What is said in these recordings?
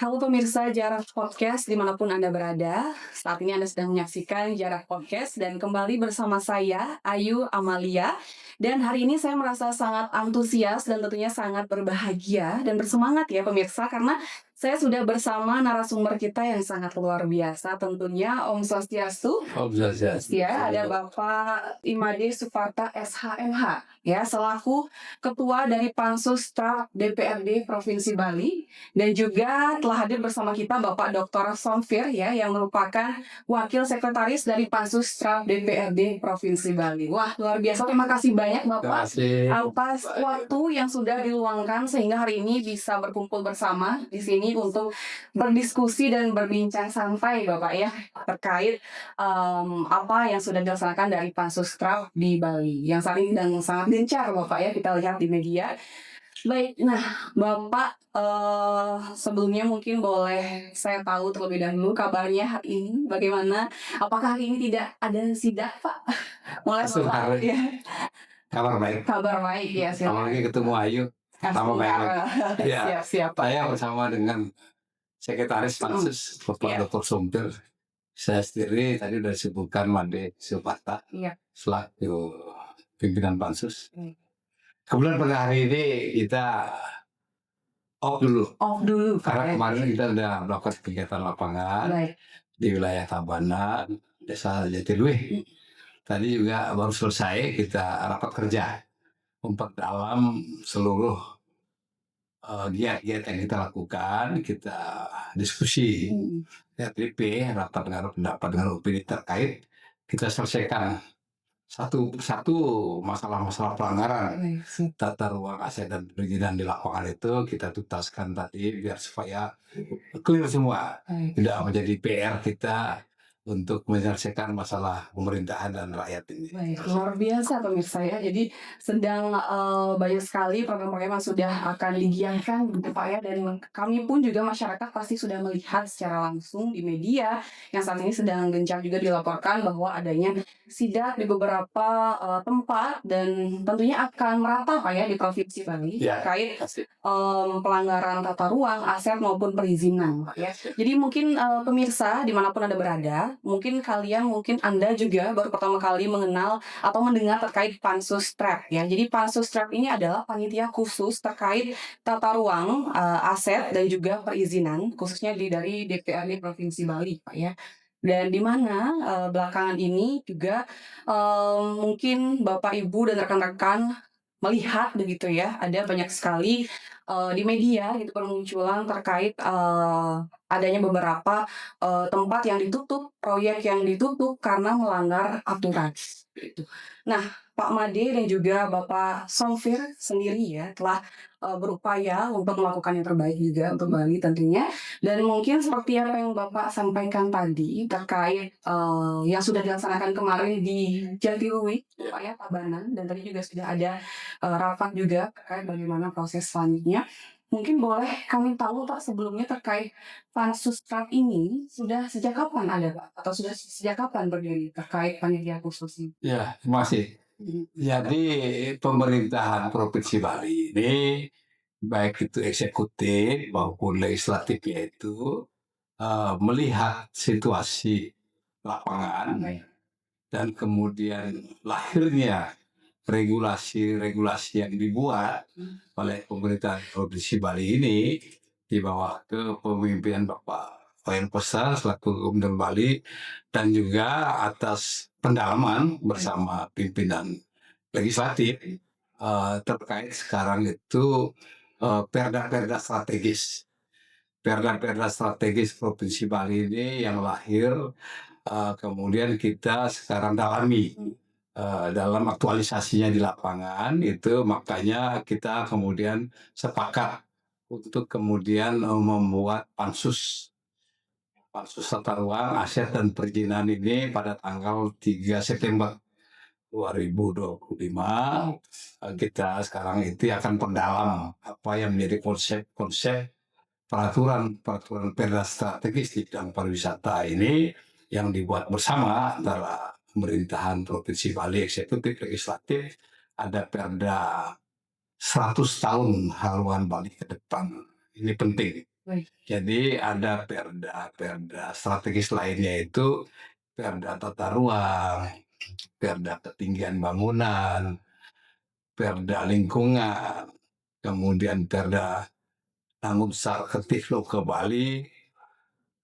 Halo pemirsa Jarak Podcast dimanapun Anda berada. Saat ini Anda sedang menyaksikan Jarak Podcast dan kembali bersama saya, Ayu Amalia. Dan hari ini saya merasa sangat antusias dan tentunya sangat berbahagia dan bersemangat ya pemirsa. Karena saya sudah bersama narasumber kita yang sangat luar biasa. Tentunya Om Swastiastu. Om Swastiastu. Ya, ada Bapak Imade Suparta SHMH. Ya, selaku Ketua dari Pansus TRAP DPRD Provinsi Bali. Dan juga telah hadir bersama kita Bapak Dr. Somfir ya, yang merupakan Wakil Sekretaris dari Pansus TRAP DPRD Provinsi Bali. Wah, luar biasa. Terima kasih banyak Bapak atas waktu yang sudah diluangkan sehingga hari ini bisa berkumpul bersama di sini untuk berdiskusi dan berbincang santai Bapak ya terkait apa yang sudah dilaksanakan dari Pansus TRAP di Bali yang saat ini sedang sangat gencar Bapak ya, kita lihat di media. Baik, nah Bapak sebelumnya mungkin boleh saya tahu terlebih dahulu kabarnya hari ini bagaimana? Apakah hari ini tidak ada sidak Pak? Mulai Bapak ya. Kabar baik. Kabar baik ya. Apalagi ketemu Ayu. Tambah baik lagi. Ya, Siap. saya bersama dengan Sekretaris Pansus Bapak Dr. Somfir. Saya sendiri tadi sudah disebutkan Made Suparta selaku pimpinan Pansus. Kemudian pada hari ini kita off dulu. Karena kemarin kita sudah melakukan kegiatan lapangan di wilayah Tabanan, Desa Jatilui. Tadi juga baru selesai kita rapat kerja memperdalam seluruh giat-giat yang kita lakukan, kita diskusi, RTP, rapat dengan pendapat dengan opini terkait, kita selesaikan satu persatu masalah-masalah pelanggaran tata ruang aset dan perizinan di lapangan itu kita tuntaskan tadi biar supaya clear semua, tidak menjadi PR kita untuk menyelesaikan masalah pemerintahan dan rakyat ini. Baik, luar biasa pemirsa ya. Jadi sedang banyak sekali program-program yang sudah akan digiatkan gitu Pak ya. Dan kami pun juga masyarakat pasti sudah melihat secara langsung di media yang saat ini sedang gencar juga dilaporkan bahwa adanya sidak di beberapa tempat dan tentunya akan merata Pak ya di Provinsi Bali terkait pelanggaran tata ruang, aset maupun perizinan Pak ya. Jadi mungkin pemirsa dimanapun Anda berada, mungkin Anda juga baru pertama kali mengenal atau mendengar terkait Pansus TRAP ya. Jadi Pansus TRAP ini adalah panitia khusus terkait tata ruang, aset dan juga perizinan khususnya dari DPRD Provinsi Bali Pak ya. Dan di mana belakangan ini juga mungkin Bapak Ibu dan rekan-rekan melihat begitu ya, ada banyak sekali di media gitu permunculan terkait adanya beberapa tempat yang ditutup, proyek yang ditutup karena melanggar aturan. Gitu. Nah, Pak Made dan juga Bapak Somfir sendiri ya telah berupaya untuk melakukan yang terbaik juga untuk Bali tentunya. Dan mungkin seperti apa yang Bapak sampaikan tadi terkait yang sudah dilaksanakan kemarin di Jatilui, Pak ya, Tabanan, dan tadi juga sudah ada rapat juga terkait bagaimana proses selanjutnya. Mungkin boleh kami tahu Pak sebelumnya terkait Pansus TRAP ini sudah sejak kapan ada Pak? Atau sudah sejak kapan berdiri terkait panitia khusus ini? Ya, terima kasih. Jadi pemerintahan Provinsi Bali ini baik itu eksekutif maupun legislatifnya itu melihat situasi lapangan dan kemudian lahirnya regulasi-regulasi yang dibuat oleh pemerintah Provinsi Bali ini di bawah kepemimpinan Bapak Wayan Koster selaku Gubernur Bali dan juga atas pendalaman bersama pimpinan legislatif terkait sekarang itu perda-perda strategis. Perda-perda strategis Provinsi Bali ini yang lahir kemudian kita sekarang dalami dalam aktualisasinya di lapangan itu, makanya kita kemudian sepakat untuk kemudian membuat pansus tata ruang aset dan perizinan ini pada tanggal 3 September 2025. Kita sekarang itu akan pendalam apa yang menjadi konsep peraturan perda strategis di bidang pariwisata ini yang dibuat bersama antara pemerintahan Provinsi Bali, eksekutif, legislatif. Ada perda 100 tahun haluan Bali ke depan. Ini penting. Baik. Jadi ada perda-perda strategis lainnya itu perda tata ruang, perda ketinggian bangunan, perda lingkungan, kemudian perda tanggung besar Ketiflo ke Bali,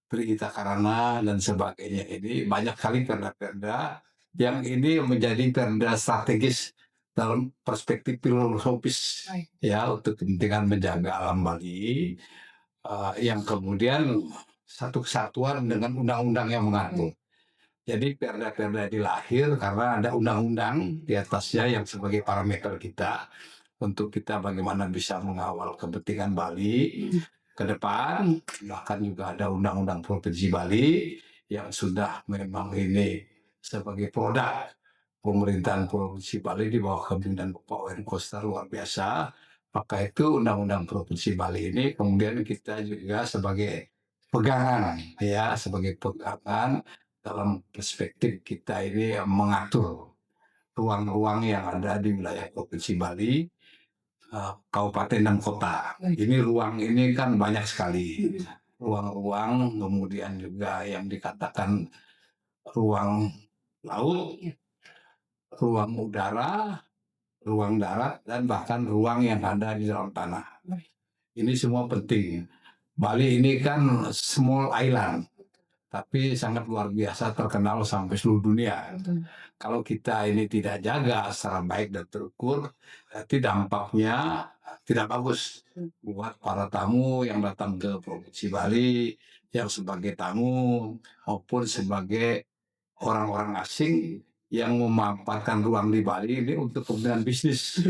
Trihita Karana dan sebagainya. Ini banyak kali perda-perda yang ini menjadi perda strategis dalam perspektif filosofis Baik. ya untuk kepentingan menjaga alam Bali, yang kemudian satu kesatuan dengan undang-undang yang mengatur. Jadi perda-perda dilahir karena ada undang-undang di atasnya yang sebagai parameter kita untuk kita bagaimana bisa mengawal kepentingan Bali ke depan. Bahkan juga ada undang-undang Provinsi Bali yang sudah memang ini sebagai produk pemerintahan Provinsi Bali di bawah kepemimpinan Bapak Wayan Koster luar biasa. Maka itu undang-undang Provinsi Bali ini kemudian kita juga sebagai pegangan ya, sebagai pegangan dalam perspektif kita ini mengatur ruang-ruang yang ada di wilayah Provinsi Bali, kabupaten dan kota. Ini ruang ini kan banyak sekali. Ruang-ruang kemudian juga yang dikatakan ruang laut, ruang udara, ruang darat, dan bahkan ruang yang ada di dalam tanah. Ini semua penting. Bali ini kan small island, tapi sangat luar biasa terkenal sampai seluruh dunia. Kalau kita ini tidak jaga secara baik dan terukur, nanti dampaknya tidak bagus buat para tamu yang datang ke Provinsi Bali, yang sebagai tamu maupun sebagai orang-orang asing yang memanfaatkan ruang di Bali ini untuk kepentingan bisnis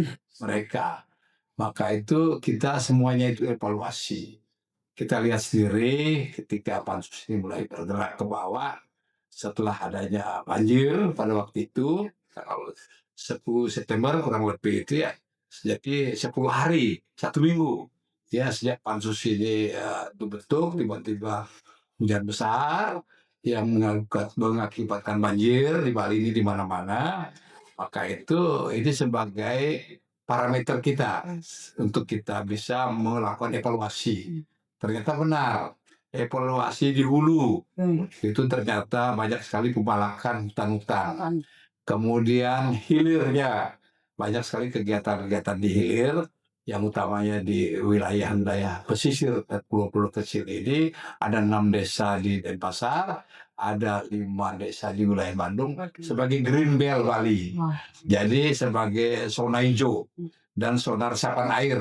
mereka. Maka itu kita semuanya itu evaluasi. Kita lihat sendiri ketika pansus ini mulai bergerak ke bawah setelah adanya banjir pada waktu itu tanggal 10 September kurang lebih itu ya, jadi 10 hari, 1 minggu ya sejak pansus ini dibentuk, tiba-tiba hujan besar yang mengakibatkan banjir di Bali ini di mana-mana. Maka itu ini sebagai parameter kita untuk kita bisa melakukan evaluasi. Ternyata benar, evaluasi di hulu itu ternyata banyak sekali pembalakan hutan-hutan. Kemudian hilirnya banyak sekali kegiatan-kegiatan di hilir yang utamanya di wilayah-wilayah pesisir dan pulau-pulau kecil ini. Ada 6 desa di Denpasar, ada 5 desa di wilayah Bandung sebagai Green Belt Bali. Jadi sebagai zona hijau dan zona resapan air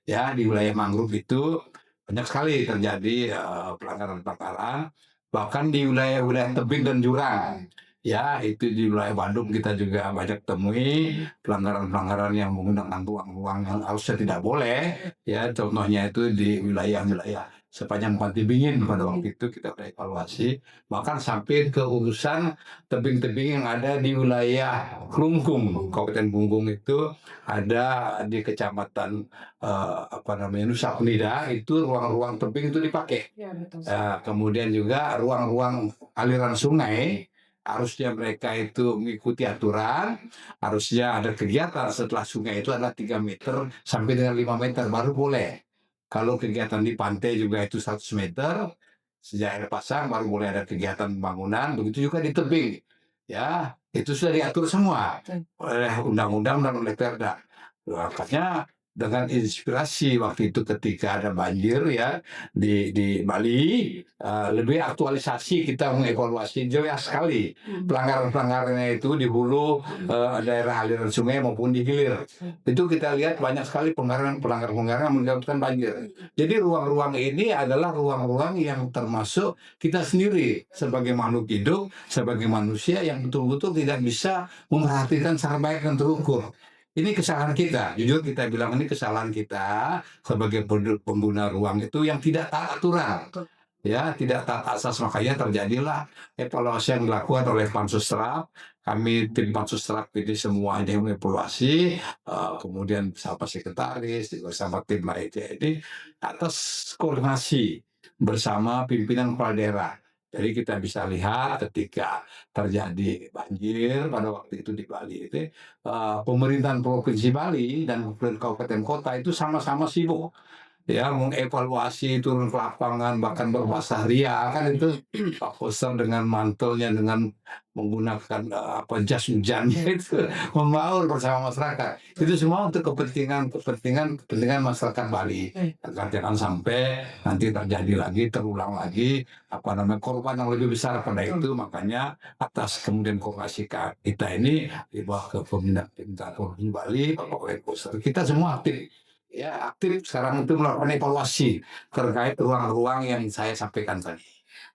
ya di wilayah mangrove itu banyak sekali terjadi pelanggaran-pelanggaran, bahkan di wilayah-wilayah tebing dan jurang. Ya, itu di wilayah Bandung kita juga banyak temui pelanggaran-pelanggaran yang menggunakan ruang-ruang yang harusnya tidak boleh. Ya, contohnya itu di wilayah-wilayah sepanjang Pantai Bingin pada waktu itu kita evaluasi, bahkan sampai ke urusan tebing-tebing yang ada di wilayah Klungkung, Kabupaten Bungkung itu ada di kecamatan Nusa Penida, itu ruang-ruang tebing itu dipakai. Ya, betul. Kemudian juga ruang-ruang aliran sungai harusnya mereka itu mengikuti aturan, harusnya ada kegiatan setelah sungai itu adalah 3 meter sampai dengan 5 meter baru boleh. Kalau kegiatan di pantai juga itu 100 meter, sejak air pasang baru boleh ada kegiatan pembangunan, begitu juga di tebing. Ya, itu sudah diatur semua oleh undang-undang dan oleh perda. Makanya dengan inspirasi waktu itu ketika ada banjir ya di Bali, lebih aktualisasi kita mengevaluasi jelas sekali pelanggaran-pelanggarannya itu di hulu, daerah aliran sungai maupun di hilir. Itu kita lihat banyak sekali pelanggaran-pelanggaran yang menyebabkan banjir. Jadi ruang-ruang ini adalah ruang-ruang yang termasuk kita sendiri sebagai makhluk hidup, sebagai manusia yang betul-betul tidak bisa memperhatikan secara baik dan terukur. Ini kesalahan kita, jujur kita bilang ini kesalahan kita sebagai pengguna ruang itu yang tidak taat aturan. Ya, tidak taat asas, makanya terjadilah evaluasi yang dilakukan oleh Pansus Terap. Kami tim Pansus Terap ini semuanya mengevaluasi, kemudian bersama sekretaris, bersama tim lainnya ini atas koordinasi bersama pimpinan kepala daerah. Jadi kita bisa lihat ketika terjadi banjir pada waktu itu di Bali itu, pemerintahan Provinsi Bali dan Kabupaten Kota itu sama-sama sibuk ya mengevaluasi turun ke lapangan bahkan berbahasa ria kan itu Pak Koster dengan mantelnya dengan menggunakan jas hujannya itu membaur bersama masyarakat. Itu semua untuk kepentingan masyarakat Bali agar jangan sampai nanti terjadi lagi terulang lagi korban yang lebih besar pada itu. Makanya atas kemudian koordinasi kita ini dibawa ke pemerintah Provinsi Bali, Bapak Wali Koster. Kita semua aktif sekarang itu melakukan evaluasi terkait ruang-ruang yang saya sampaikan tadi.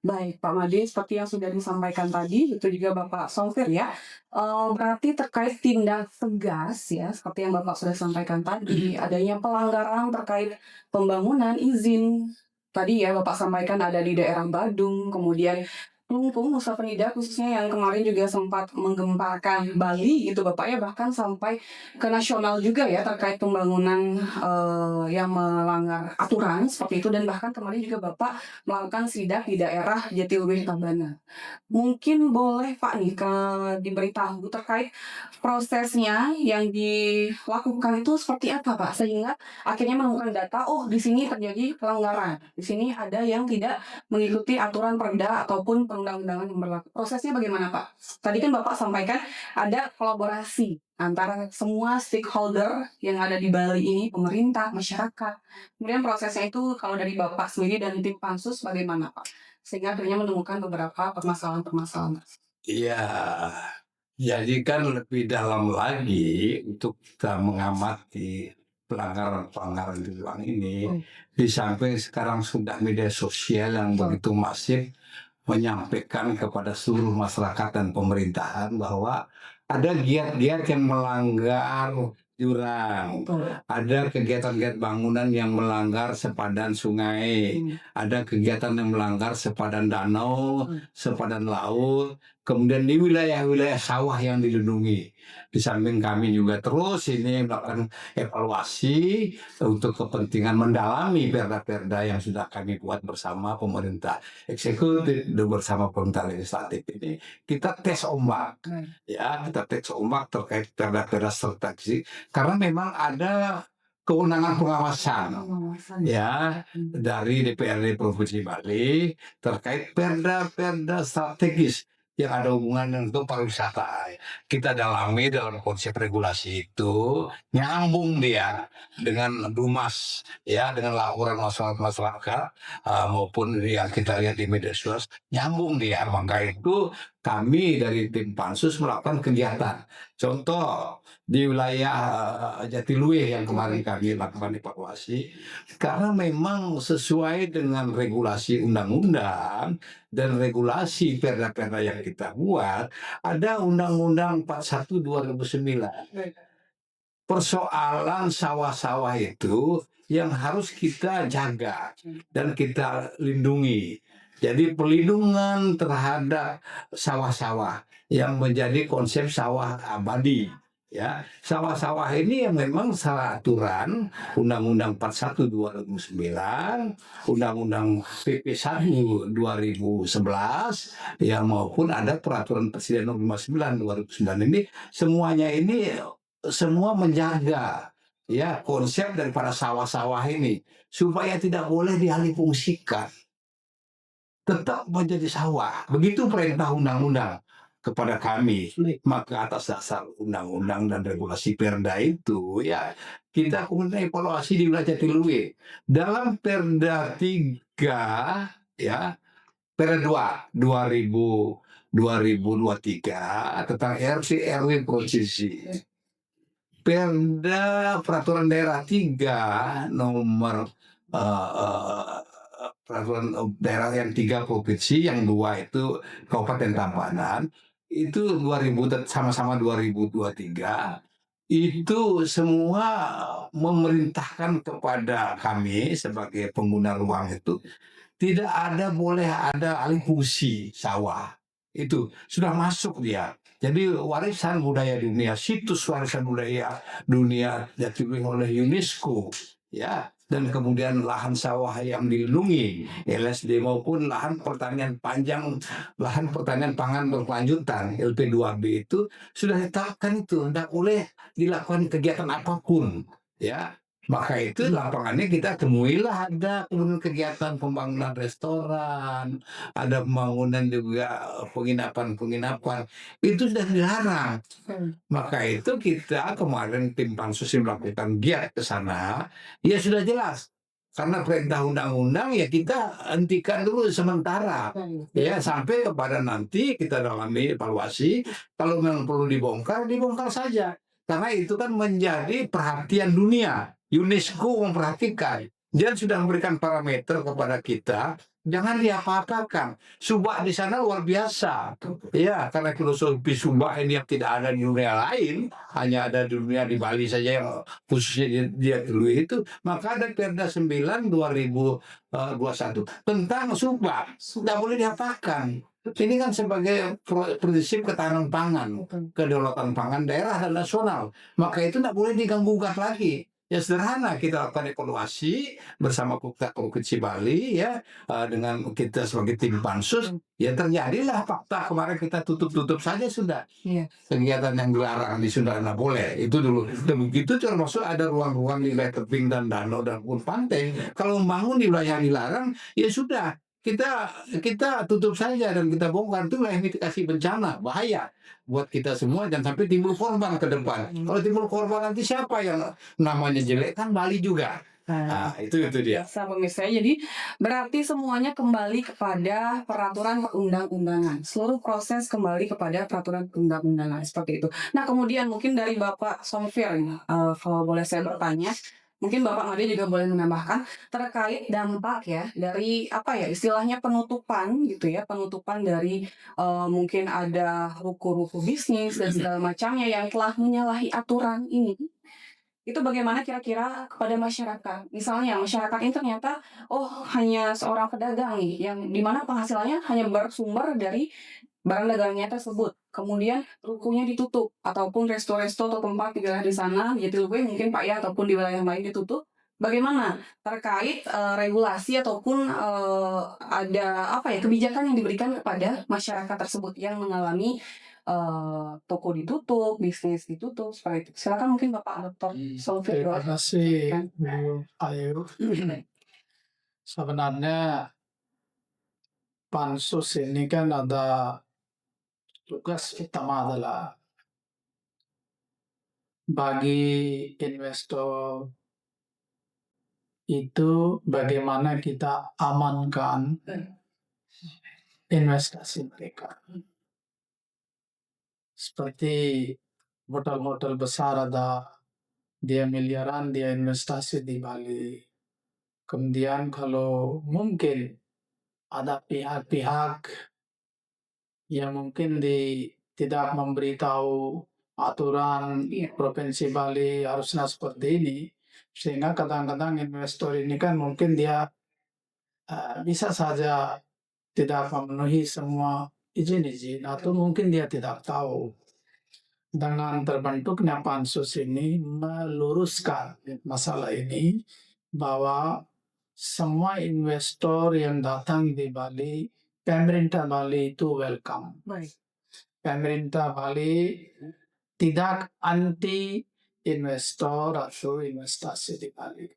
Baik, Pak Made, seperti yang sudah disampaikan tadi, itu juga Bapak Songfir ya, berarti terkait tindak tegas ya, seperti yang Bapak sudah sampaikan tadi, adanya pelanggaran terkait pembangunan izin. Tadi ya Bapak sampaikan ada di daerah Badung, kemudian Kelungkung, Nusa Penida khususnya yang kemarin juga sempat menggemparkan Bali gitu Bapak ya, bahkan sampai ke nasional juga ya terkait pembangunan yang melanggar aturan seperti itu, dan bahkan kemarin juga Bapak melakukan sidak di daerah Jatiluwih Tabanan. Mungkin boleh Pak nih diberitahu terkait prosesnya yang dilakukan itu seperti apa Pak? Sehingga akhirnya menemukan data, oh di sini terjadi pelanggaran, di sini ada yang tidak mengikuti aturan perda ataupun perundang-undangan yang berlaku. Prosesnya bagaimana Pak? Tadi kan Bapak sampaikan ada kolaborasi antara semua stakeholder yang ada di Bali ini, pemerintah, masyarakat. Kemudian prosesnya itu kalau dari Bapak sendiri dan tim Pansus bagaimana Pak? Sehingga akhirnya menemukan beberapa permasalahan-permasalahan. Iya, jadi kan lebih dalam lagi untuk kita mengamati pelanggaran-pelanggaran di ruang ini, di samping sekarang sudah media sosial yang begitu masif menyampaikan kepada seluruh masyarakat dan pemerintahan bahwa ada giat-giat yang melanggar jurang, ada kegiatan-kegiatan bangunan yang melanggar sepadan sungai, ada kegiatan yang melanggar sepadan danau, sepadan laut, kemudian di wilayah-wilayah sawah yang dilindungi. Di samping kami juga terus ini melakukan evaluasi untuk kepentingan mendalami perda-perda yang sudah kami buat bersama pemerintah eksekutif bersama pemerintah legislatif ini. Kita tes ombak, kita tes ombak terkait perda-perda strategis karena memang ada kewenangan pengawasan dari DPRD Provinsi Bali terkait perda-perda strategis yang ada hubungan dengan pariwisata. Kita dalami dalam konsep regulasi itu nyambung dia dengan Dumas dengan laporan masyarakat maupun yang kita lihat di media sosial nyambung dia. Maka itu kami dari tim Pansus melakukan kegiatan. Contoh di wilayah Jatiluwih yang kemarin kami lakukan evaluasi, karena memang sesuai dengan regulasi undang-undang dan regulasi perda-perda yang kita buat, ada Undang-Undang 41 2009. Persoalan sawah-sawah itu yang harus kita jaga dan kita lindungi. Jadi pelindungan terhadap sawah-sawah yang menjadi konsep sawah abadi. Sawah-sawah ini yang memang salah aturan Undang-Undang 41 2009, Undang-Undang PP 1 2011, maupun ada Peraturan Presiden Nomor 59 2009 ini semuanya ini semua menjaga konsep daripada sawah-sawah ini supaya tidak boleh dialihfungsikan, tetap menjadi sawah. Begitu perintah undang-undang kepada kami. Maka atas dasar undang-undang dan regulasi perda itu kita kemudian evaluasi di wilayah Jatiluwih dalam Perda 3 Perda 2023 tentang RT RW provinsi. Perda Peraturan Daerah 3 nomor peraturan daerah yang 3 provinsi, yang 2 itu Kabupaten Tabanan, itu 2000 sama-sama 2023 itu semua memerintahkan kepada kami sebagai pengguna ruang itu tidak boleh ada alih fungsi sawah. Itu sudah masuk dia. Jadi warisan budaya dunia, situs warisan budaya dunia Jatiluwih oleh UNESCO, dan kemudian lahan sawah yang dilindungi LSD maupun lahan pertanian panjang, lahan pertanian pangan berkelanjutan LP2B itu sudah ditetapkan itu tidak boleh dilakukan kegiatan apapun, Maka itu lapangannya kita temuilah ada kemudian kegiatan pembangunan restoran, ada pembangunan juga penginapan-penginapan, itu sudah dilarang. Maka itu kita kemarin tim pansus yang melakukan giat ke sana, ya sudah jelas. Karena perintah undang-undang ya kita hentikan dulu sementara. Ya sampai kepada nanti kita dalami evaluasi, kalau memang perlu dibongkar, dibongkar saja. Karena itu kan menjadi perhatian dunia. UNESCO memperhatikan. Dia sudah memberikan parameter kepada kita, jangan diapa-apakan. Subak di sana luar biasa. Ya, karena filosofi Subak ini yang tidak ada di dunia lain, hanya ada di dunia di Bali saja yang khususnya dia dulu itu, maka ada Perda 9 2021 tentang Subak. Tidak boleh diapakan. Ini kan sebagai prinsip ketahanan pangan, kedaulatan pangan daerah dan nasional. Maka itu tidak boleh diganggu-gugat lagi. Ya sederhana, kita lakukan evaluasi bersama Provinsi Bali ya, dengan kita sebagai tim pansus, ya terjadilah fakta kemarin kita tutup saja sudah. Iya. Kegiatan yang dilarang di sudah nggak boleh itu dulu. Dan begitu termasuk ada ruang-ruang di wilayah tebing dan danau dan pun pantai. Kalau membangun di wilayah yang dilarang, ya sudah kita kita tutup saja dan kita bongkar, itu wilayah mitigasi bencana bahaya buat kita semua, jangan sampai timbul korban ke depan. Kalau timbul korban nanti siapa yang namanya jelek, kan Bali juga. Nah, itu dia. Biasa pemirsa. Jadi berarti semuanya kembali kepada peraturan perundang-undangan. Seluruh proses kembali kepada peraturan perundang-undangan seperti itu. Nah, kemudian mungkin dari Bapak Somfir, kalau boleh saya bertanya, mungkin Bapak Made juga boleh menambahkan terkait dampak ya dari apa ya istilahnya penutupan gitu ya, penutupan dari mungkin ada ruko-ruko bisnis dan segala macamnya yang telah menyalahi aturan ini. Itu bagaimana kira-kira kepada masyarakat? Misalnya masyarakat ini ternyata, oh hanya seorang pedagang nih, yang dimana penghasilannya hanya bersumber dari barang dagangnya tersebut. Kemudian rukonya ditutup, ataupun resto-resto atau tempat di wilayah di sana, di Jatilui mungkin Pak ya, ataupun di wilayah lain ditutup. Bagaimana terkait regulasi ataupun ada apa ya kebijakan yang diberikan kepada masyarakat tersebut yang mengalami toko ditutup, bisnis ditutup, seperti itu. Silakan mungkin Bapak Dr. Solfit. Terima kasih Bu Ayu. Sebenarnya pansus ini kan ada tugas utama adalah bagi investor itu bagaimana kita amankan investasi mereka. Seperti hotel-hotel besar ada dia miliaran dia investasi di Bali. Kemudian kalau mungkin ada pihak-pihak yang mungkin tidak memberitahu aturan Provinsi Bali harusnya seperti ini, sehingga kadang-kadang investor ini kan mungkin dia bisa saja tidak memenuhi semua izin-izin atau mungkin dia tidak tahu. Dengan terbentuknya pansus ini meluruskan masalah ini bahwa semua investor yang datang di Bali, pemerintah Bali itu welcome. Baik. Pemerintah Bali tidak anti investor atau investasi di Bali.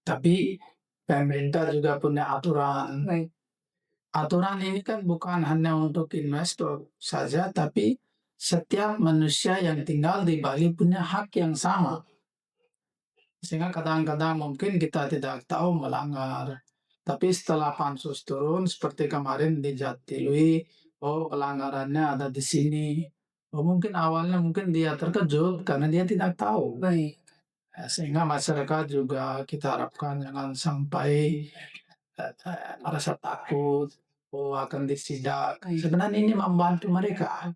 Tapi pemerintah juga punya aturan. Baik. Aturan ini kan bukan hanya untuk investor saja, tapi setiap manusia yang tinggal di Bali punya hak yang sama. Sehingga kadang-kadang mungkin kita tidak tahu melanggar. Tapi setelah pansus turun, seperti kemarin di Jatilui, oh pelanggarannya ada di sini. Oh mungkin awalnya mungkin dia terkejut karena dia tidak tahu. Baik. Sehingga masyarakat juga kita harapkan jangan sampai merasa takut, oh akan disidak. Baik. Sebenarnya ini membantu mereka.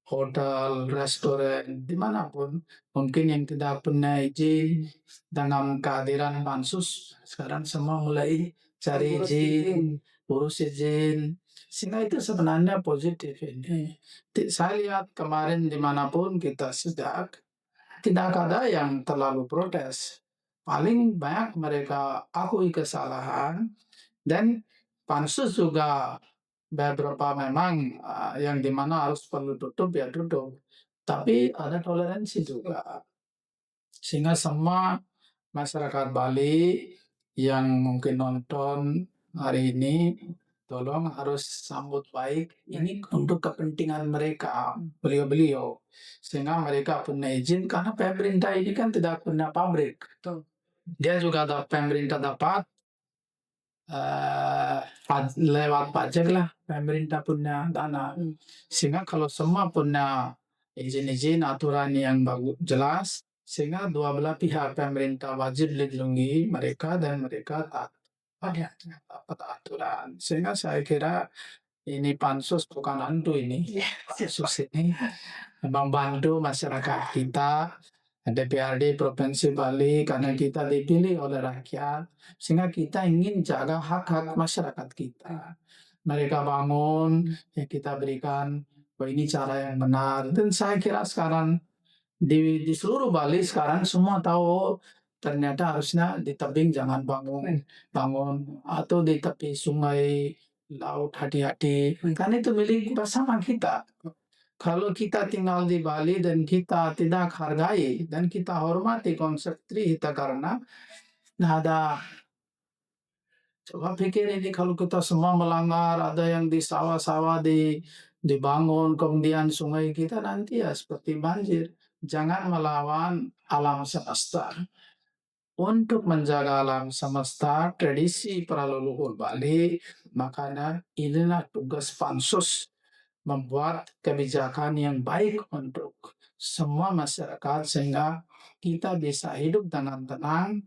Hotel, restoran, dimanapun. Mungkin yang tidak punya izin dengan kehadiran pansus, sekarang semua mulai cari Urus izin, urus izin. Sehingga itu sebenarnya positif ini. Saya lihat kemarin dimanapun kita sidak, tidak ada yang terlalu protes. Paling banyak mereka akui kesalahan dan pansus juga beberapa memang yang dimana harus perlu tutup ya tutup. Tapi ada toleransi juga. Sehingga semua masyarakat Bali yang mungkin nonton hari ini, tolong harus sambut baik. Ini untuk kepentingan mereka, beliau-beliau, sehingga mereka punya izin karena pemerintah ini kan tidak punya pabrik. Betul. Dia juga pemerintah dapat lewat pajak lah, pemerintah punya dana. Sehingga kalau semua punya izin-izin aturan yang bagus jelas, sehingga dua belah pihak, pemerintah wajib lindungi mereka dan mereka taat pada aturan. Sehingga saya kira ini pansus bukan hantu ini. Pansus ini membantu masyarakat kita, DPRD Provinsi Bali, karena kita dipilih oleh rakyat, sehingga kita ingin jaga hak-hak masyarakat kita. Mereka bangun, ya kita berikan, oh ini cara yang benar. Dan saya kira sekarang di seluruh Bali sekarang semua tahu ternyata harusnya di tebing jangan bangun atau di tepi sungai laut hati-hati, kan itu milik bersama kita. Kalau kita tinggal di Bali dan kita tidak hargai dan kita hormati konsep Trihita Karna, nah ada, coba pikir ini kalau kita semua melanggar, ada yang di sawah-sawah dibangun, kemudian sungai kita nanti ya seperti banjir. Jangan melawan alam semesta. Untuk menjaga alam semesta, tradisi para leluhur Bali, makanya inilah tugas pansus, membuat kebijakan yang baik untuk semua masyarakat sehingga kita bisa hidup dengan tenang.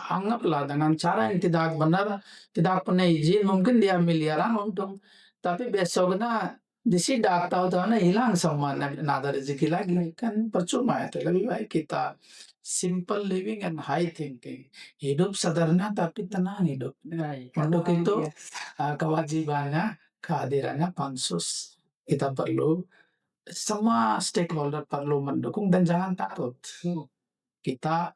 Anggaplah dengan cara yang tidak benar, tidak punya izin, mungkin dia miliaran untung, tapi besoknya disidak, tahu-tahu hilang semua, nggak ada rezeki lagi, kan percuma itu. Lebih baik kita simple living and high thinking, hidup sederhana tapi tenang hidup. Untuk itu kewajibannya, kehadirannya pansus, kita perlu, semua stakeholder perlu mendukung dan jangan takut. Kita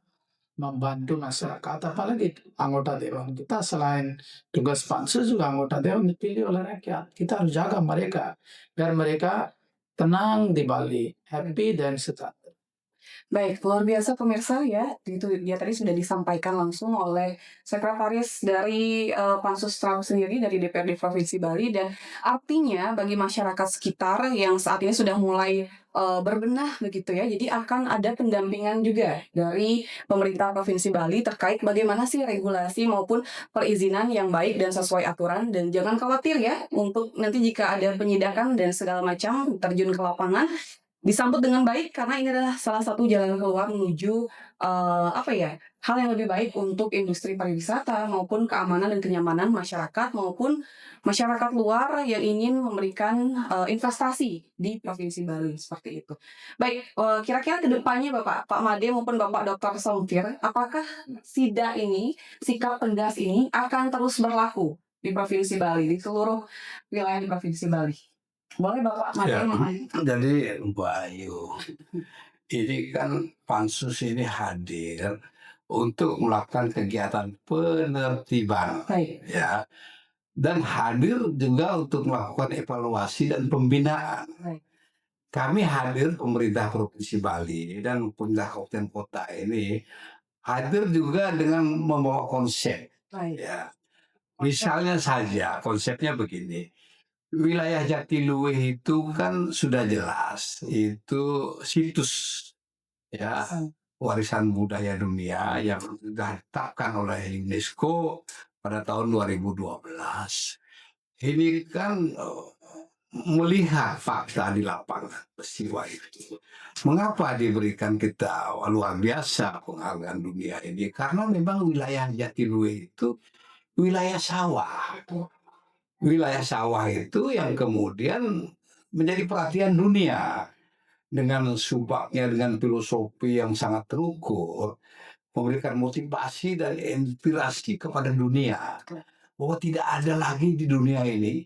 membantu masyarakat, apalagi anggota dewan kita, selain tugas pansus juga anggota dewan dipilih oleh rakyat. Kita harus jaga mereka biar mereka tenang di Bali, happy dan sejahtera. Baik, luar biasa pemirsa ya. Itu dia tadi sudah disampaikan langsung oleh sekretaris dari Pansus Trump sendiri dari DPRD Provinsi Bali, dan artinya bagi masyarakat sekitar yang saat ini sudah mulai berbenah begitu ya. Jadi akan ada pendampingan juga dari pemerintah Provinsi Bali terkait bagaimana sih regulasi maupun perizinan yang baik dan sesuai aturan, dan jangan khawatir ya untuk nanti jika ada penyidakan dan segala macam terjun ke lapangan disambut dengan baik, karena ini adalah salah satu jalan keluar menuju hal yang lebih baik untuk industri pariwisata maupun keamanan dan kenyamanan masyarakat maupun masyarakat luar yang ingin memberikan investasi di Provinsi Bali seperti itu. Baik, kira-kira kedepannya Pak Made maupun Bapak Dr. Somfir, apakah sikap tegas ini akan terus berlaku di Provinsi Bali, di seluruh wilayah di Provinsi Bali? Boleh Bapak Made Ya, memahami? jadi Mbak Ayu, ini kan pansus ini hadir untuk melakukan kegiatan penertiban, Baik. ya, dan hadir juga untuk melakukan evaluasi dan pembinaan. Baik. Kami hadir, pemerintah Provinsi Bali dan pemerintah kabupaten kota ini hadir juga dengan membawa konsep. Baik. Ya, misalnya saja konsepnya begini. Wilayah Jatiluwih itu kan sudah jelas, itu situs ya warisan budaya dunia yang sudah ditetapkan oleh UNESCO pada tahun 2012. Ini kan melihat fakta di lapangan peristiwa itu. Mengapa diberikan kita luar biasa penghargaan dunia ini? Karena memang wilayah Jatiluwih itu wilayah sawah. Wilayah sawah itu yang kemudian menjadi perhatian dunia dengan subaknya, dengan filosofi yang sangat terukur, memberikan motivasi dan inspirasi kepada dunia bahwa tidak ada lagi di dunia ini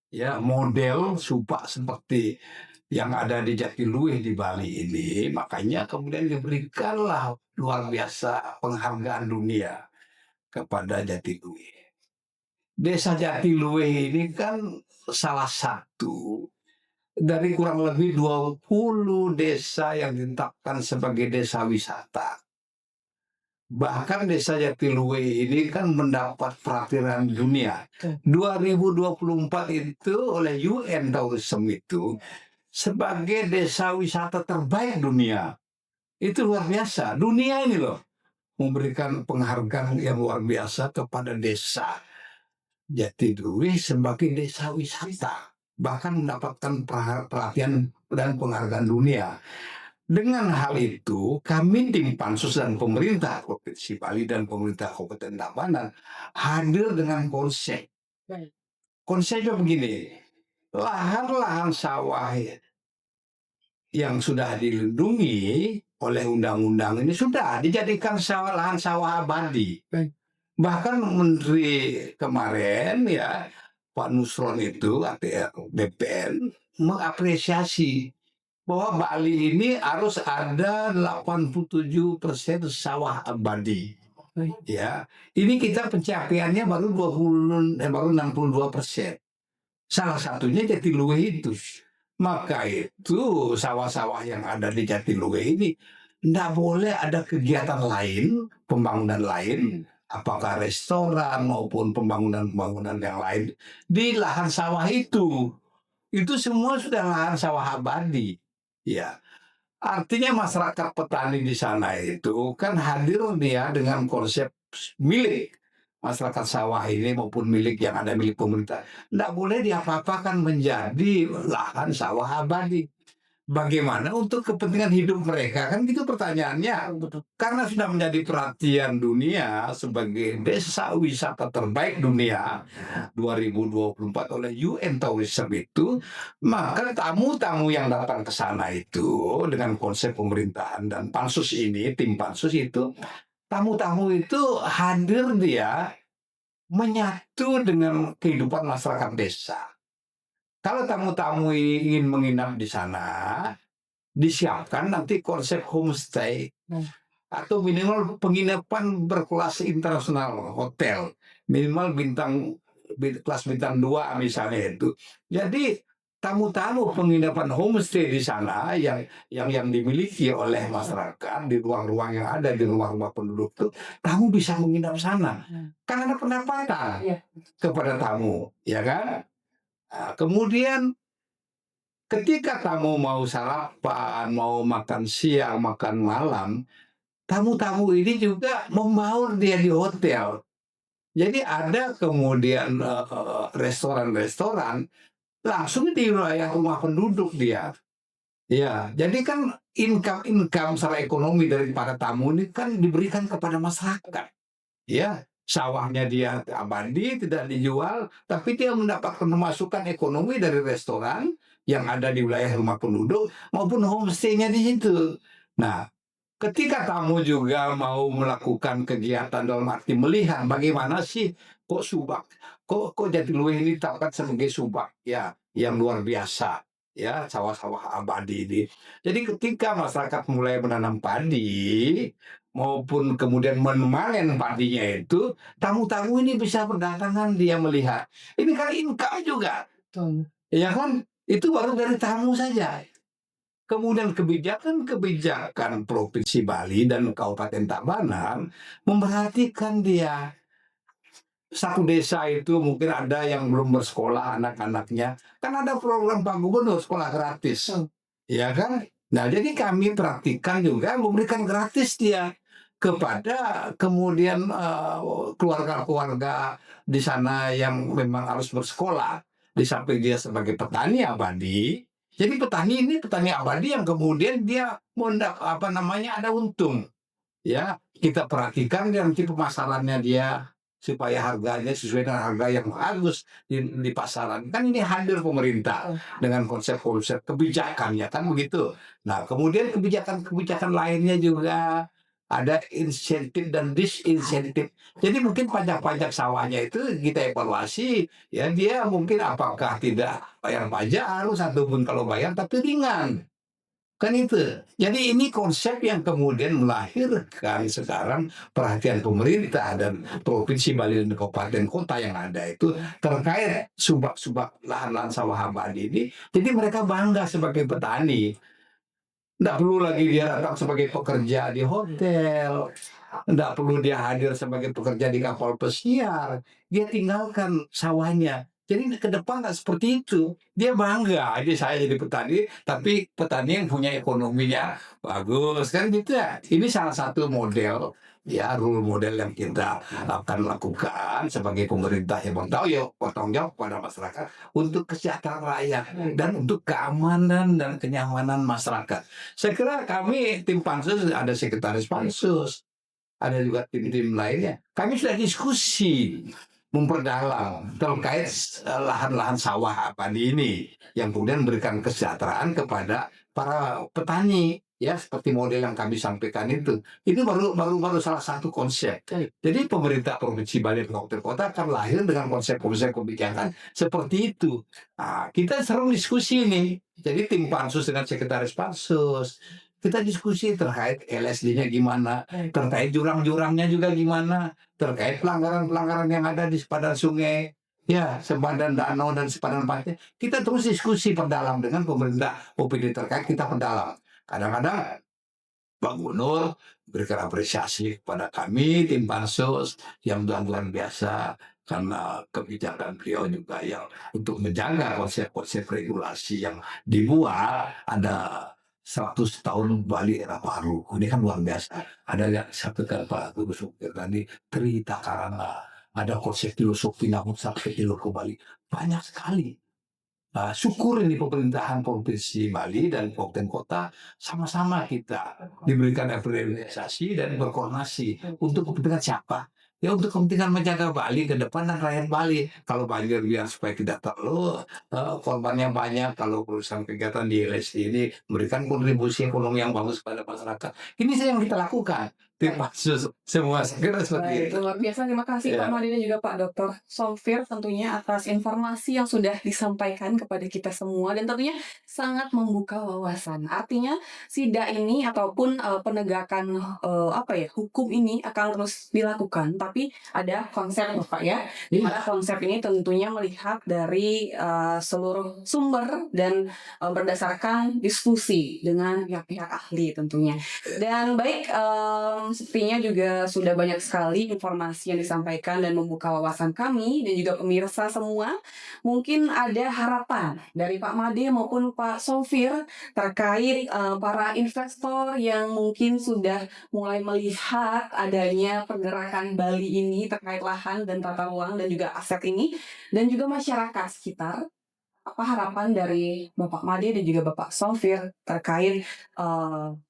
ya model subak seperti yang ada di Jatiluwih di Bali ini. Makanya kemudian diberikanlah luar biasa penghargaan dunia kepada Jatiluwih. Desa Jatiluwih ini kan salah satu dari kurang lebih 20 desa yang ditetapkan sebagai desa wisata. Bahkan desa Jatiluwe ini kan mendapat perhatian dunia. 2024 itu oleh UN Tourism itu sebagai desa wisata terbaik dunia. Itu luar biasa. Dunia ini loh memberikan penghargaan yang luar biasa kepada desa Jatiluwe sebagai desa wisata. Bahkan mendapatkan perhatian dan penghargaan dunia. Dengan hal itu, kami tim Pansus dan pemerintah Provinsi Bali dan pemerintah Kabupaten Tabanan hadir dengan konsep. Baik. Konsepnya begini, lahan-lahan sawah yang sudah dilindungi oleh undang-undang ini sudah dijadikan lahan sawah abadi. Baik. Bahkan Menteri kemarin ya, Pak Nusron itu, ATR BPN, mengapresiasi bahwa Bali ini harus ada 87% sawah abadi. Ya, ini kita pencapaiannya baru 62%. Salah satunya Jatiluwe itu. Maka itu sawah-sawah yang ada di Jatiluwe ini tidak boleh ada kegiatan lain, pembangunan lain, apakah restoran maupun pembangunan-pembangunan yang lain di lahan sawah itu. Itu semua sudah lahan sawah abadi. Ya, artinya masyarakat petani di sana itu kan hadir dia dengan konsep milik masyarakat sawah ini maupun milik yang ada milik pemerintah. Tidak boleh diapa-apakan menjadi lahan sawah abadi. Bagaimana untuk kepentingan hidup mereka? Kan gitu pertanyaannya. Karena sudah menjadi perhatian dunia sebagai desa wisata terbaik dunia 2024 oleh UN Tourism itu, maka tamu-tamu yang datang ke sana itu dengan konsep pemerintahan dan pansus ini, tim pansus itu, tamu-tamu itu hadir dia menyatu dengan kehidupan masyarakat desa. Kalau tamu-tamu ingin menginap di sana, disiapkan nanti konsep homestay atau minimal penginapan berkelas internasional, hotel minimal kelas bintang 2 misalnya itu. Jadi tamu-tamu penginapan homestay di sana yang dimiliki oleh masyarakat di ruang-ruang yang ada di rumah-rumah penduduk itu, tamu bisa menginap sana. Kan ada pendapatan kepada tamu, ya kan? Nah, kemudian ketika tamu mau sarapan, mau makan siang, makan malam, tamu-tamu ini juga membaur dia di hotel. Jadi ada kemudian restoran-restoran langsung di wilayah rumah penduduk dia. Ya, jadi kan income secara ekonomi dari para tamu ini kan diberikan kepada masyarakat. Ya, sawahnya dia abadi, tidak dijual, tapi dia mendapatkan pemasukan ekonomi dari restoran yang ada di wilayah rumah penduduk maupun homestay-nya di situ. Nah, ketika tamu juga mau melakukan kegiatan dalam arti melihat bagaimana sih kok subak, kok Jatiluwe ini ditetapkan sebagai subak ya yang luar biasa ya sawah-sawah abadi ini. Jadi ketika masyarakat mulai menanam padi maupun kemudian memanen padinya itu, tamu-tamu ini bisa berdatangan dia melihat. Ini kan income juga, ya kan? Itu baru dari tamu saja. Kemudian kebijakan Provinsi Bali dan Kabupaten Tabanan memperhatikan dia. Satu desa itu mungkin ada yang belum bersekolah anak-anaknya. Kan ada program Pak Gubernur sekolah gratis. Ya kan? Nah, jadi kami perhatikan juga memberikan gratis dia kepada kemudian keluarga-keluarga di sana yang memang harus bersekolah. Di samping dia sebagai petani abadi, jadi petani abadi yang kemudian dia ada untung. Ya, kita perhatikan nanti pemasarannya dia supaya harganya sesuai dengan harga yang bagus di pasaran. Kan ini hadir pemerintah dengan konsep-konsep kebijakannya kan begitu. Nah, kemudian kebijakan lainnya juga ada insentif dan disinsentif. Jadi mungkin pajak-pajak sawahnya itu kita evaluasi, ya dia mungkin apakah tidak bayar pajak harus ataupun kalau bayar tapi ringan. Kan itu. Jadi ini konsep yang kemudian melahirkan sekarang perhatian pemerintah dan Provinsi Bali dan kabupaten kota yang ada itu terkait subak-subak lahan-lahan sawah abadi ini. Jadi mereka bangga sebagai petani. Tidak perlu lagi dia datang sebagai pekerja di hotel nggak perlu dia hadir sebagai pekerja di kapal pesiar, dia tinggalkan sawahnya. Jadi ke depan nggak seperti itu. Dia bangga aja saya jadi petani, tapi petani yang punya ekonominya bagus kan gitu ya. Ini salah satu model ya role model yang kita akan lakukan sebagai pemerintah yang bertanggung jawab pada masyarakat untuk kesejahteraan rakyat dan untuk keamanan dan kenyamanan masyarakat. Saya kira kami tim pansus ada sekretaris pansus, ada juga tim-tim lainnya. Kami sudah diskusi memperdalam terkait lahan-lahan sawah padi ini yang kemudian memberikan kesejahteraan kepada para petani ya seperti model yang kami sampaikan itu. Ini baru salah satu konsep. Jadi pemerintah provinsi Bali dan kabupaten kota akan lahir dengan konsep-konsep kebijakan seperti itu. Nah, kita sering diskusi nih. Jadi tim pansus dengan sekretaris pansus kita diskusi terkait LSD-nya gimana, terkait jurang-jurangnya juga gimana, terkait pelanggaran-pelanggaran yang ada di sepadan sungai, ya sepadan danau dan sepadan pantai. Kita terus diskusi perdalam dengan pemerintah opini terkait kita perdalam. Kadang-kadang Pak Gubernur berikan apresiasi kepada kami tim pansus yang luar biasa karena kebijakan beliau juga yang untuk menjaga konsep-konsep regulasi yang dibuat ada 100 tahun Bali era baru. Ini kan luar biasa. Ada yang sampaikan Pak Gubernur Supir tadi Trita Karana, ada konsep filosofi namun sampai ke Bali banyak sekali. Syukur ini pemerintahan Provinsi Bali dan Kabupaten Kota sama-sama kita diberikan apresiasi dan berkoordinasi untuk kepentingan siapa? Ya untuk kepentingan menjaga Bali ke depan dan rakyat Bali. Kalau banjir biar supaya tidak terlalu korbannya banyak. Kalau perusahaan kegiatan di LSD ini memberikan kontribusi ekonomi yang bagus pada masyarakat. Ini yang kita lakukan. Tim pansus semua segera seperti itu. Luar biasa, terima kasih Pak Ya. Made dan juga Pak Dr. Somfir tentunya atas informasi yang sudah disampaikan kepada kita semua dan tentunya sangat membuka wawasan. Artinya SIDA ini ataupun penegakan hukum ini akan terus dilakukan, tapi ada konsep Pak ya. Di mana konsep ini tentunya melihat dari seluruh sumber dan berdasarkan diskusi dengan pihak-pihak ahli tentunya. Dan baik, sepertinya juga sudah banyak sekali informasi yang disampaikan dan membuka wawasan kami dan juga pemirsa semua. Mungkin ada harapan dari Pak Made maupun Pak Somfir terkait para investor yang mungkin sudah mulai melihat adanya pergerakan Bali ini terkait lahan dan tata ruang dan juga aset ini dan juga masyarakat sekitar. Apa harapan dari Bapak Made dan juga Bapak Somfir terkait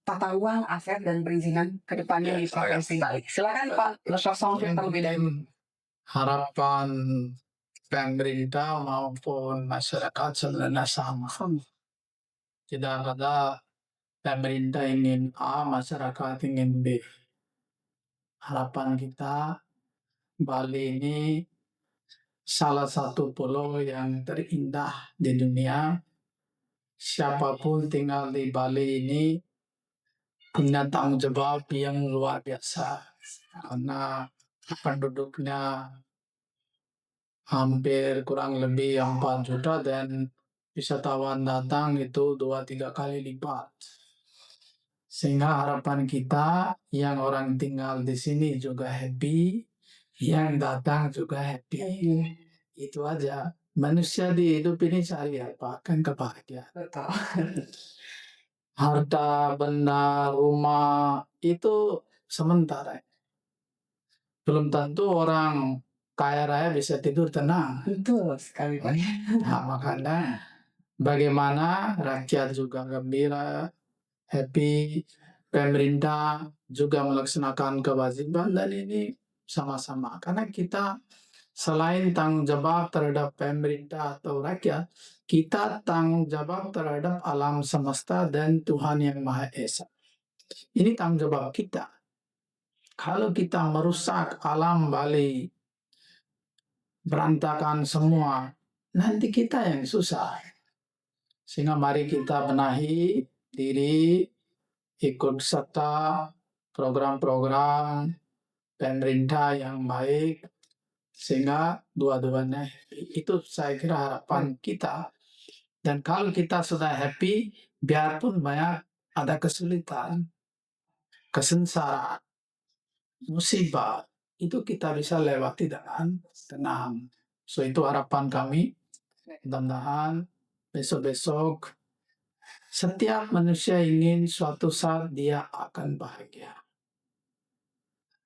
tata ruang, aset, dan perizinan ke depannya di Provinsi Bali? Silakan Pak Dr. Somfir terlebih dahulu. Harapan pemerintah maupun masyarakat sebenarnya sama. Tidak ada pemerintah ingin A, masyarakat ingin B. Harapan kita Bali ini salah satu pulau yang terindah di dunia. Siapapun tinggal di Bali ini punya tanggung jawab yang luar biasa karena penduduknya hampir kurang lebih 4 juta dan wisatawan datang itu 2-3 kali lipat. Sehingga harapan kita yang orang tinggal di sini juga happy, yang datang juga happy. Itu aja. Manusia di hidup ini cari apa? Kan kebahagiaan. Betul. Harta, benda, rumah itu sementara. Belum tentu orang kaya raya bisa tidur tenang. Betul sekali Pak. Nah, makanya bagaimana rakyat juga gembira, happy, pemerintah juga melaksanakan kewajiban dan ini sama-sama. Karena kita selain tanggung jawab terhadap pemerintah atau rakyat, kita tanggung jawab terhadap alam semesta dan Tuhan Yang Maha Esa. Ini tanggung jawab kita. Kalau kita merusak alam Bali, berantakan semua, nanti kita yang susah. Sehingga mari kita benahi diri, ikut serta program-program pemerintah yang baik, sehingga dua-duanya itu saya kira harapan kita. Dan kalau kita sudah happy, biarpun banyak ada kesulitan, kesengsaraan, musibah itu kita bisa lewati dengan tenang. So itu harapan kami. Mudah-mudahan besok-besok setiap manusia ingin suatu saat dia akan bahagia.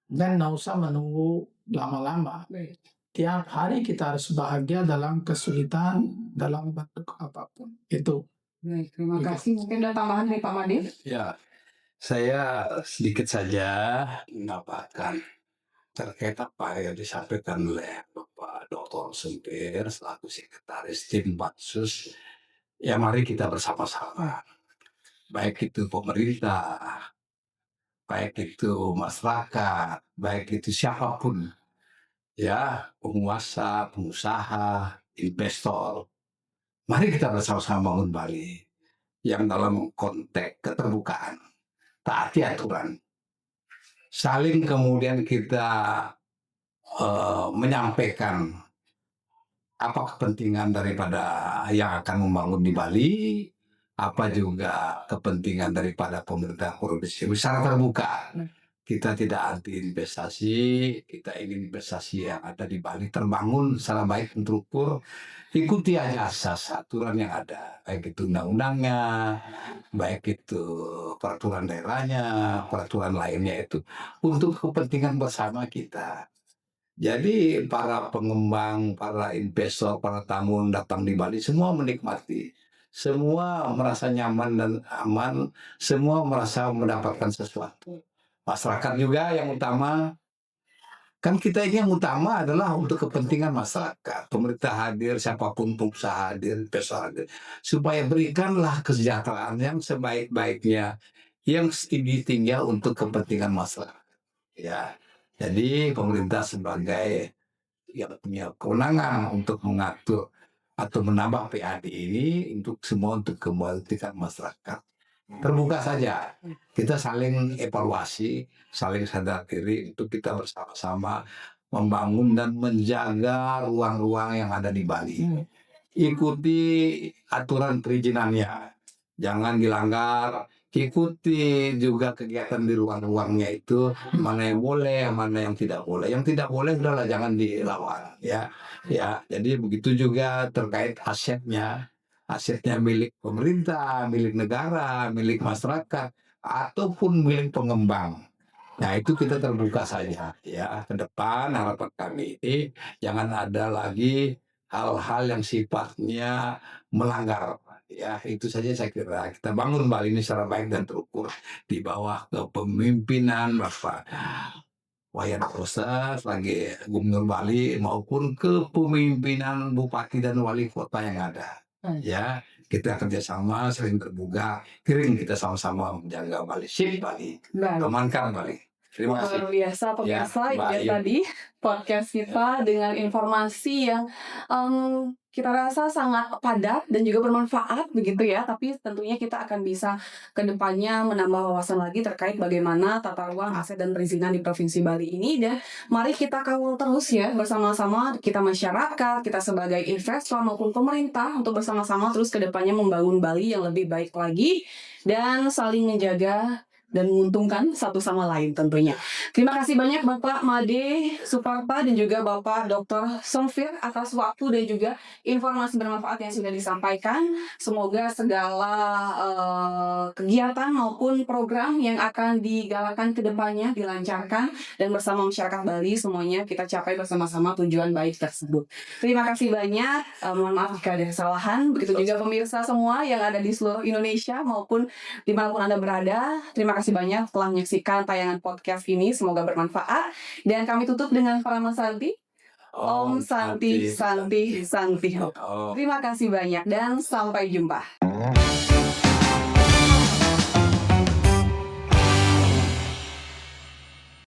Dan nggak usah menunggu lama-lama. Tiap hari kita harus bahagia dalam kesulitan, dalam bentuk apapun. Itu. Baik, terima kasih. Mungkin ada tambahan dari Pak Made? Ya, saya sedikit saja menambahkan terkait apa yang disampaikan oleh Bapak Dr. Sempir selaku sekretaris tim Pansus. Ya, mari kita bersama-sama, baik itu pemerintah, baik itu masyarakat, baik itu siapapun, ya, penguasa, pengusaha, investor, mari kita bersama-sama bangun Bali yang dalam konteks keterbukaan, taati aturan, saling kemudian kita menyampaikan apa kepentingan daripada yang akan membangun di Bali, apa juga kepentingan daripada pemerintah provinsi secara terbuka. Kita tidak anti investasi, kita ingin investasi yang ada di Bali terbangun secara baik dan terukur. Ikuti aja asas aturan yang ada, baik itu undang-undangnya, baik itu peraturan daerahnya, peraturan lainnya itu untuk kepentingan bersama kita. Jadi para pengembang, para investor, para tamu yang datang di Bali semua menikmati. Semua merasa nyaman dan aman, semua merasa mendapatkan sesuatu. Masyarakat juga yang utama, kan kita ini yang utama adalah untuk kepentingan masyarakat. Pemerintah hadir, siapapun pengusaha hadir, investor hadir. Supaya berikanlah kesejahteraan yang sebaik-baiknya, yang setinggi-tinggi untuk kepentingan masyarakat. Ya, jadi pemerintah sebagai yang punya kewenangan untuk mengatur atau menambah PAD ini untuk semua untuk kepentingan masyarakat. Terbuka saja, kita saling evaluasi, saling sadar diri untuk kita bersama-sama membangun dan menjaga ruang-ruang yang ada di Bali. Ikuti aturan perizinannya, jangan dilanggar. Ikuti juga kegiatan di ruang-ruangnya itu, mana yang boleh, mana yang tidak boleh. Yang tidak boleh udahlah jangan dilawan, ya. Ya, jadi begitu juga terkait asetnya. Asetnya milik pemerintah, milik negara, milik masyarakat, ataupun milik pengembang. Nah, itu kita terbuka saja, ya. Ke depan harapan kami ini jangan ada lagi hal-hal yang sifatnya melanggar. Ya, itu saja saya kira. Kita bangun Bali ini secara baik dan terukur di bawah kepemimpinan Bapak Wayan Koster sebagai Gubernur Bali maupun kepemimpinan Bupati dan Wali Kota yang ada. Ya, kita kerjasama, sering terbuka, kirim kita sama-sama menjaga Bali, sip Bali, Baik. amankan Bali. Terima kasih. Luar biasa pemirsa, Ya, itu dia baik. tadi podcast kita dengan informasi yang kita rasa sangat padat dan juga bermanfaat begitu ya. Tapi tentunya kita akan bisa ke depannya menambah wawasan lagi terkait bagaimana tata ruang aset dan perizinan di Provinsi Bali ini. Dan mari kita kawal terus ya bersama-sama, kita masyarakat, kita sebagai investor maupun pemerintah untuk bersama-sama terus ke depannya membangun Bali yang lebih baik lagi dan saling menjaga dan menguntungkan satu sama lain tentunya. Terima kasih banyak Bapak Made Suparta dan juga Bapak Dr. Somfir atas waktu dan juga informasi bermanfaat yang sudah disampaikan. Semoga segala kegiatan maupun program yang akan digalakan ke depannya dilancarkan dan bersama masyarakat Bali semuanya kita capai bersama-sama tujuan baik tersebut. Terima kasih banyak. Mohon maaf jika ada kesalahan. Begitu juga pemirsa semua yang ada di seluruh Indonesia maupun dimanapun Anda berada. Terima kasih banyak telah menyaksikan tayangan podcast ini. Semoga bermanfaat. Dan kami tutup dengan Parama Santi. Om Santi Santi Santi. Oh. Terima kasih banyak dan sampai jumpa.